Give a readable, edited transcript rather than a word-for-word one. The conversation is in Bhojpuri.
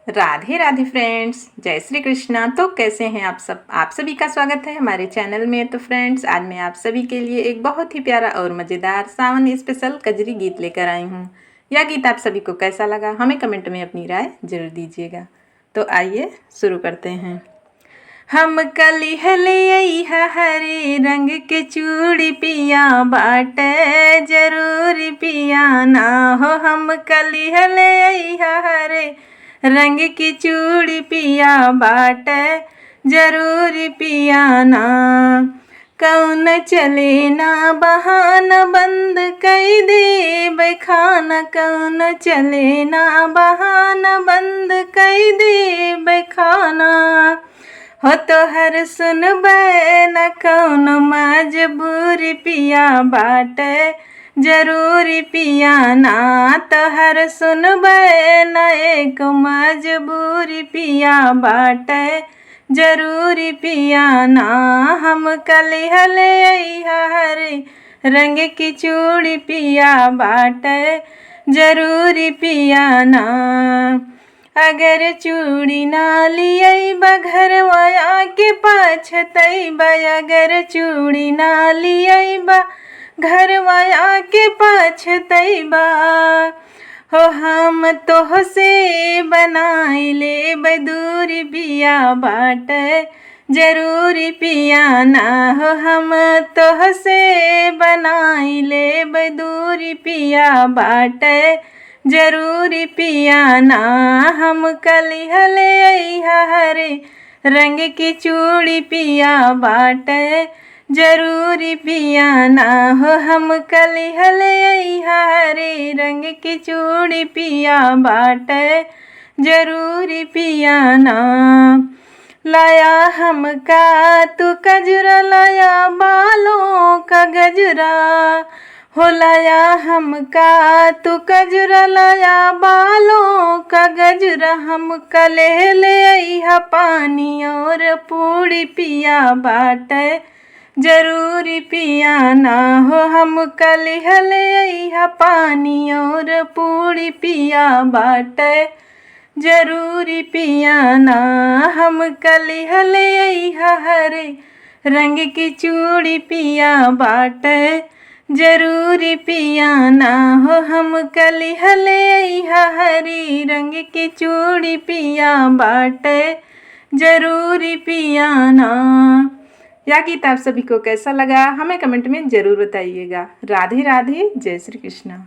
राधे राधे फ्रेंड्स, जय श्री कृष्णा। तो कैसे हैं आप सब? आप सभी का स्वागत है हमारे चैनल में। तो फ्रेंड्स, आज मैं आप सभी के लिए एक बहुत ही प्यारा और मज़ेदार सावन स्पेशल कजरी गीत लेकर आई हूँ। यह गीत आप सभी को कैसा लगा हमें कमेंट में अपनी राय जरूर दीजिएगा। तो आइए शुरू करते हैं। हम कलिहले हरे रंग के चूड़ी पिया बाटे जरूर पिया ना हो। हम कलिहले हरे रंग की चूड़ी पिया बाटे जरूर पिया ना। कौन चले ना बहाना बंद कई दे बैखाना। कौन चले ना बहाना बंद कई दे बैखाना। हो तो हर सुनबे न कौन मजबूरी पिया बाटे जरूर पिया ना। तो हर सुनबे न एक मजबूरी पिया बाटे जरूर पिया ना। हम कलिहले हरे रंग की चूड़ी पिया बाटे जरूर पिया ना। अगर चूड़ी ना लियबा घरवा के पछतैबा। अगर चूड़ी ना लियबा घरवा के पछतैबा। हो हम तोह से बनाई ले दूरी पिया बाटे जरूर पिया ना। हो हम तोह से बनाई ले दूरी पिया बाटे जरूर पिया ना। हम कलिहले हरे रंग की चूड़ी पिया बाटे जरूर पिया ना। हो हम कलिहले हरे रंग की चूड़ी पिया बाटे जरूर पिया ना। लाया हमका तू कजरा लाया बालों का गजरा। हो लाया हमका तू कजरा लाया बालों का गजरा। हम कलिहले पानी और पूड़ी पिया बाटे जरूर पिया ना। हो हम कलिहले पानी और पूड़ी पिया बाटे जरूर पिया ना। हम कलिहले हरे रंग की चूड़ी पिया बाटे जरूर पिया ना। हो हम कलिहले हरी रंग की चूड़ी पिया बाटे जरूर पिया ना। यह गीत आप सभी को कैसा लगा हमें कमेंट में ज़रूर बताइएगा। राधे राधे, जय श्री कृष्णा।